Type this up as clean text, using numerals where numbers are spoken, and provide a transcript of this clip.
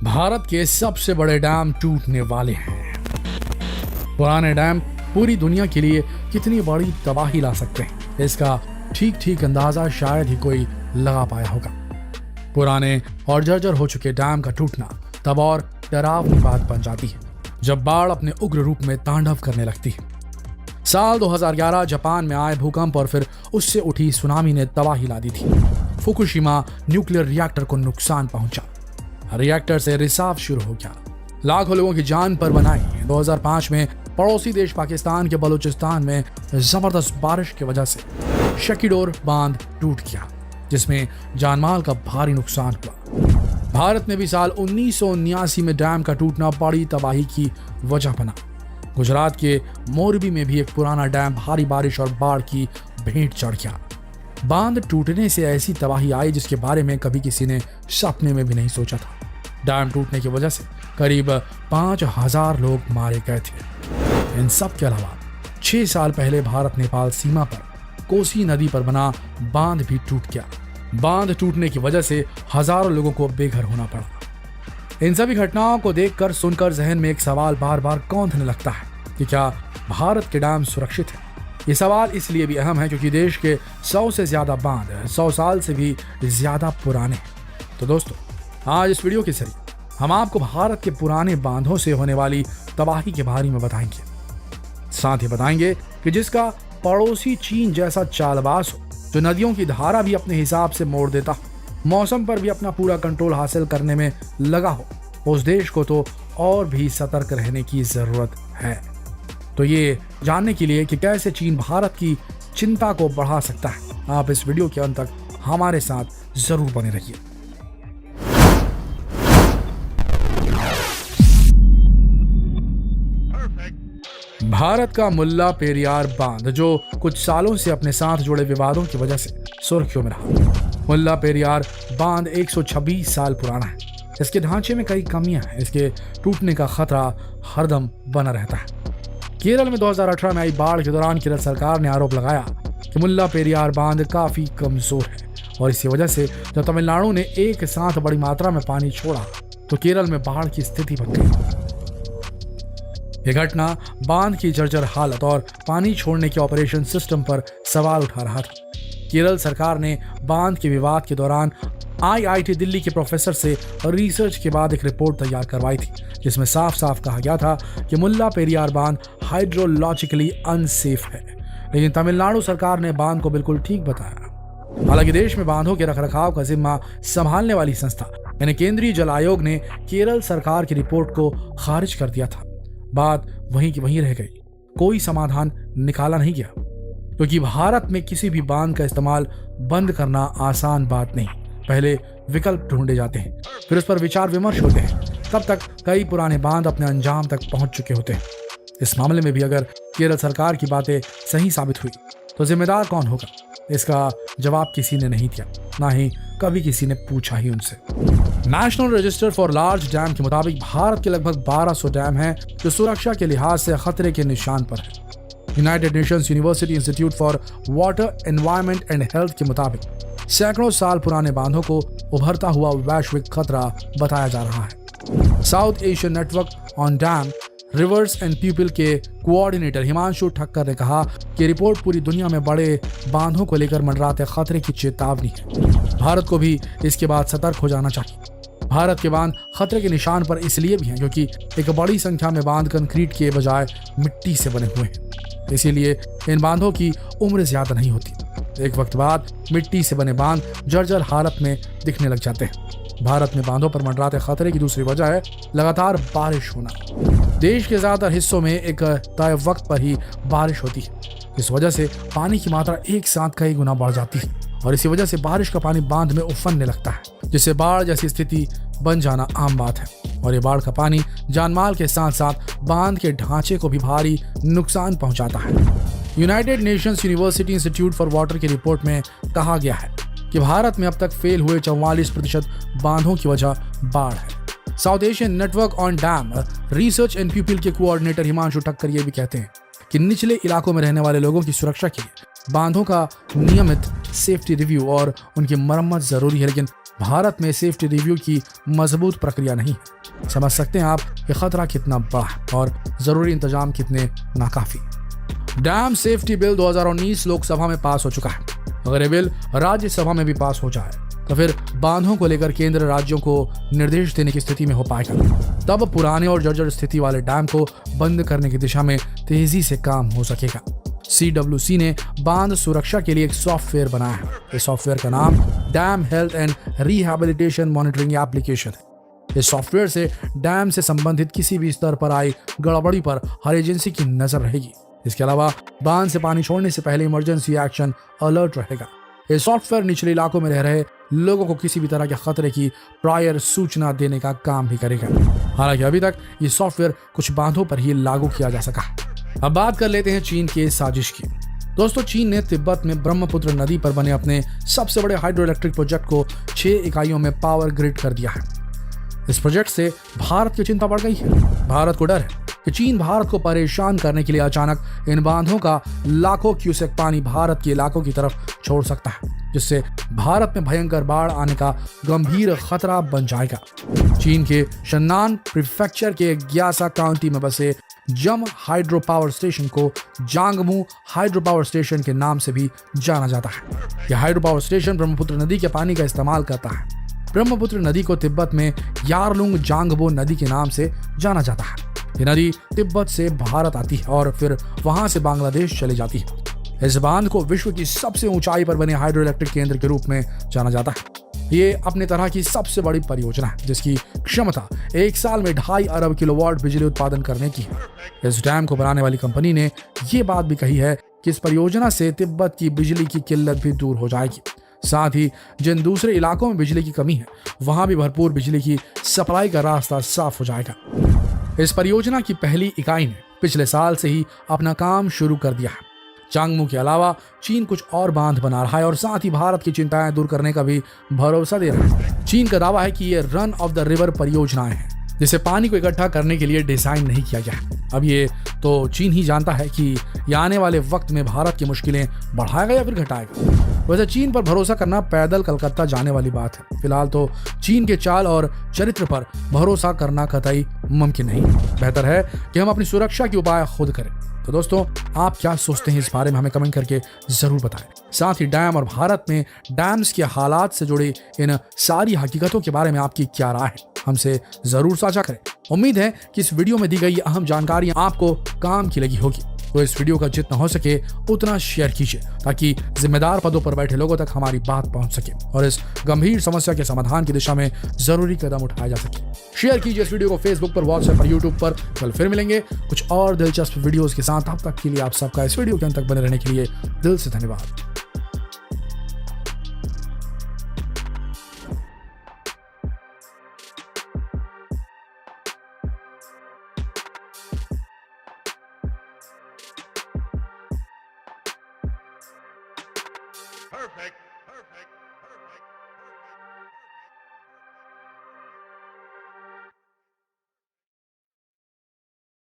भारत के सबसे बड़े डैम टूटने वाले हैं। पुराने डैम पूरी दुनिया के लिए कितनी बड़ी तबाही ला सकते हैं, इसका ठीक ठीक अंदाजा शायद ही कोई लगा पाया होगा। पुराने और जर्जर हो चुके डैम का टूटना तब और डरावनी बात बन जाती है जब बाढ़ अपने उग्र रूप में तांडव करने लगती है। साल 2011 जापान में आए भूकंप और फिर उससे उठी सुनामी ने तबाही ला दी थी। फुकुशिमा न्यूक्लियर रिएक्टर को नुकसान पहुंचा, रिएक्टर से रिसाव शुरू हो गया, लाखों लोगों की जान पर बनाई। 2005 में पड़ोसी देश पाकिस्तान के बलूचिस्तान में जबरदस्त बारिश की वजह से शकीडोर बांध टूट गया, जिसमें जानमाल का भारी नुकसान हुआ। भारत में भी साल 1979 में डैम का टूटना बड़ी तबाही की वजह बना। गुजरात के मोरबी में भी एक पुराना डैम भारी बारिश और बाढ़ की भेंट चढ़ गया। बांध टूटने से ऐसी तबाही आई जिसके बारे में कभी किसी ने सपने में भी नहीं सोचा था। डैम टूटने की वजह से करीब 5000 लोग मारे गए थे। इन सब के अलावा 6 साल पहले भारत नेपाल सीमा पर कोसी नदी पर बना बांध भी टूट गया। बांध टूटने की वजह से हजारों लोगों को बेघर होना पड़ा। इन सभी घटनाओं को देखकर सुनकर जहन में एक सवाल बार बार कौंधने लगता है कि क्या भारत के डैम सुरक्षित है। ये सवाल इसलिए भी अहम है क्योंकि देश के 100 से ज्यादा बांध 100 साल से भी ज्यादा पुराने हैं। तो दोस्तों, आज इस वीडियो के जरिए हम आपको भारत के पुराने बांधों से होने वाली तबाही के बारे में बताएंगे। साथ ही बताएंगे कि जिसका पड़ोसी चीन जैसा चालबाज हो, जो नदियों की धारा भी अपने हिसाब से मोड़ देता हो, मौसम पर भी अपना पूरा कंट्रोल हासिल करने में लगा हो, उस देश को तो और भी सतर्क रहने की जरूरत है। तो ये जानने के लिए कि कैसे चीन भारत की चिंता को बढ़ा सकता है, आप इस वीडियो के अंत तक हमारे साथ जरूर बने रहिए। भारत का मुल्ला पेरियार बांध, जो कुछ सालों से अपने साथ जुड़े विवादों की वजह से सुर्खियों में रहा। मुल्ला पेरियार बांध 126 साल पुराना है। इसके ढांचे में कई कमियां हैं। इसके टूटने का खतरा हरदम बना रहता है। केरल में 2018 में आई बाढ़ के दौरान केरल सरकार ने आरोप लगाया कि मुल्ला पेरियार बांध काफी कमजोर है और इसी वजह से जब तमिलनाडु ने एक साथ बड़ी मात्रा में पानी छोड़ा तो केरल में बाढ़ की स्थिति बन गई। यह घटना बांध की जर्जर हालत और पानी छोड़ने के ऑपरेशन सिस्टम पर सवाल उठा रहा था। केरल सरकार ने बांध के विवाद के दौरान IIT दिल्ली के प्रोफेसर से रिसर्च के बाद एक रिपोर्ट तैयार करवाई थी, जिसमें साफ साफ कहा गया था कि मुल्ला पेरियार बांध हाइड्रोलॉजिकली अनसेफ है। लेकिन तमिलनाडु सरकार ने बांध को बिल्कुल ठीक बताया। हालांकि देश में बांधों के रखरखाव का जिम्मा संभालने वाली संस्था यानी केंद्रीय जल आयोग ने केरल सरकार की रिपोर्ट को खारिज कर दिया था। बात वहीं की वहीं रह गई, कोई समाधान निकाला नहीं गया, क्योंकि भारत में किसी भी बांध का इस्तेमाल बंद करना आसान बात नहीं। पहले विकल्प ढूंढे जाते हैं, फिर उस पर विचार विमर्श होते हैं। तब तक कई पुराने बांध अपने अंजाम तक पहुंच चुके होते हैं। इस मामले में भी अगर केरल सरकार की बातें सही साबित हुई तो जिम्मेदार कौन होगा, इसका जवाब किसी ने नहीं दिया, ना ही कभी किसी ने पूछा ही उनसे। National register for large dam के मुताबिक भारत के लगभग 1200 डैम हैं जो सुरक्षा के लिहाज से खतरे के निशान पर है। United Nations university institute for water environment and health के मुताबिक सैकड़ों साल पुराने बांधों को उभरता हुआ वैश्विक खतरा बताया जा रहा है। South Asian network on dam reverse and people के कोऑर्डिनेटर हिमांशु ठक्कर ने कहा कि रिपोर्ट पूरी दुनिया में बड़े बांधों को लेकर मंडराते खतरे की चेतावनी है। भारत को भी इसके बाद सतर्क हो जाना चाहिए। भारत के बांध खतरे के निशान पर इसलिए भी हैं क्योंकि एक बड़ी संख्या में बांध कंक्रीट के बजाय मिट्टी से बने हुए हैं। इसीलिए इन बांधों की उम्र ज्यादा नहीं होती। एक वक्त बाद मिट्टी से बने बांध जर्जर हालत में दिखने लग जाते हैं। भारत में बांधों पर मंडराते खतरे की दूसरी वजह है लगातार बारिश होना। देश के ज्यादातर हिस्सों में एक तय वक्त पर ही बारिश होती है। इस वजह से पानी की मात्रा एक साथ कई गुना बढ़ जाती है और इसी वजह से बारिश का पानी बांध में उफनने लगता है, जिससे बाढ़ जैसी स्थिति बन जाना आम बात है। और ये बाढ़ का पानी जानमाल के साथ साथ बांध के ढांचे को भी भारी नुकसान पहुंचाता है। United Nations university institute for water की रिपोर्ट में कहा गया है कि भारत में अब तक फेल हुए 44% बांधों की वजह बाढ़ है। South Asian network on dam research and people के कोऑर्डिनेटर हिमांशु ठक्कर ये भी कहते हैं कि निचले इलाकों में रहने वाले लोगों की सुरक्षा के लिए बांधों का नियमित सेफ्टी रिव्यू और उनकी मरम्मत जरूरी है, लेकिन भारत में सेफ्टी रिव्यू की मजबूत प्रक्रिया नहीं है। समझ सकते हैं आप कि खतरा कितना बड़ा है और जरूरी इंतजाम कितने नाकाफी। डैम सेफ्टी बिल 2019 लोकसभा में पास हो चुका है। अगर ये बिल राज्यसभा में भी पास हो जाए तो फिर बांधों को लेकर केंद्र राज्यों को निर्देश देने की स्थिति में हो पाएगा। तब पुराने और जर्जर स्थिति वाले डैम को बंद करने की दिशा में तेजी से काम हो सकेगा। CWC ने बांध सुरक्षा के लिए एक सॉफ्टवेयर बनाया है। इस सॉफ्टवेयर का नाम dam health and rehabilitation monitoring application है। इस सॉफ्टवेयर से डैम से संबंधित किसी भी स्तर पर आई गड़बड़ी पर हर एजेंसी की नजर रहेगी। इसके अलावा बांध से पानी छोड़ने से पहले इमरजेंसी एक्शन अलर्ट रहेगा। ये सॉफ्टवेयर निचले इलाकों में रह रहे लोगों को किसी भी तरह के खतरे की प्रायर सूचना देने का काम भी करेगा। हालांकि अभी तक ये सॉफ्टवेयर कुछ बांधों पर ही लागू किया जा सका। अब बात कर लेते हैं चीन के साजिश की। दोस्तों, चीन ने तिब्बत में ब्रह्मपुत्र नदी पर बने अपने सबसे बड़े हाइड्रो इलेक्ट्रिक प्रोजेक्ट को 6 इकाइयों में पावर ग्रिड कर दिया है। इस प्रोजेक्ट से भारत की चिंता बढ़ गई है। भारत को डर है कि चीन भारत को परेशान करने के लिए अचानक इन बांधों का लाखों क्यूसेक पानी भारत के इलाकों की तरफ छोड़ सकता है, जिससे भारत में भयंकर बाढ़ आने का गंभीर खतरा बन जाएगा। चीन के शन्नान प्रीफेक्चर के ग्यासा काउंटी में बसे जम हाइड्रो पावर स्टेशन को जांगमू हाइड्रो पावर स्टेशन के नाम से भी जाना जाता है। यह हाइड्रो पावर स्टेशन ब्रह्मपुत्र नदी के पानी का इस्तेमाल करता है। ब्रह्मपुत्र नदी को तिब्बत में यारलुंग जांगबो नदी के नाम से जाना जाता है। ये नदी तिब्बत से भारत आती है और फिर वहां से बांग्लादेश चली जाती है। इस बांध को विश्व की सबसे ऊंचाई पर बने हाइड्रो इलेक्ट्रिक केंद्र के रूप में जाना जाता है। ये अपने तरह की सबसे बड़ी परियोजना है, जिसकी क्षमता एक साल में 2.5 अरब किलोवाट बिजली उत्पादन करने की है। इस डैम को बनाने वाली कंपनी ने ये बात भी कही है कि इस परियोजना से तिब्बत की बिजली की किल्लत भी दूर हो जाएगी। साथ ही जिन दूसरे इलाकों में बिजली की कमी है, वहां भी भरपूर बिजली की सप्लाई का रास्ता साफ हो जाएगा। इस परियोजना की पहली इकाई ने पिछले साल से ही अपना काम शुरू कर दिया है। चांगमू के अलावा चीन कुछ और बांध बना रहा है और साथ ही भारत की चिंताएं दूर करने का भी भरोसा दे रहा है। चीन का दावा है कि ये रन ऑफ द रिवर परियोजनाएं हैं, जिसे पानी को इकट्ठा करने के लिए डिजाइन नहीं किया गया। अब ये तो चीन ही जानता है कि ये आने वाले वक्त में भारत की मुश्किलें बढ़ाएगा या फिर घटाएगा। वैसे चीन पर भरोसा करना पैदल कलकत्ता जाने वाली बात है। फिलहाल तो चीन के चाल और चरित्र पर भरोसा करना कतई मुमकिन नहीं। बेहतर है कि हम अपनी सुरक्षा के उपाय खुद करें। तो दोस्तों, आप क्या सोचते हैं इस बारे में हमें कमेंट करके जरूर बताएं। साथ ही डैम और भारत में डैम्स के हालात से जुड़ी इन सारी हकीकतों के बारे में आपकी क्या राय है, हमसे जरूर साझा करें। उम्मीद है कि इस वीडियो में दी गई अहम जानकारी आपको काम की लगी होगी। तो इस वीडियो का जितना हो सके उतना शेयर कीजिए, ताकि जिम्मेदार पदों पर बैठे लोगों तक हमारी बात पहुंच सके और इस गंभीर समस्या के समाधान की दिशा में जरूरी कदम उठाया जा सके। शेयर कीजिए इस वीडियो को फेसबुक पर, व्हाट्सएप पर, यूट्यूब पर। कल फिर मिलेंगे कुछ और दिलचस्प वीडियोस के साथ। तब तक के लिए आप सबका इस वीडियो के अंत तक बने रहने के लिए दिल से धन्यवाद। Perfect. Perfect.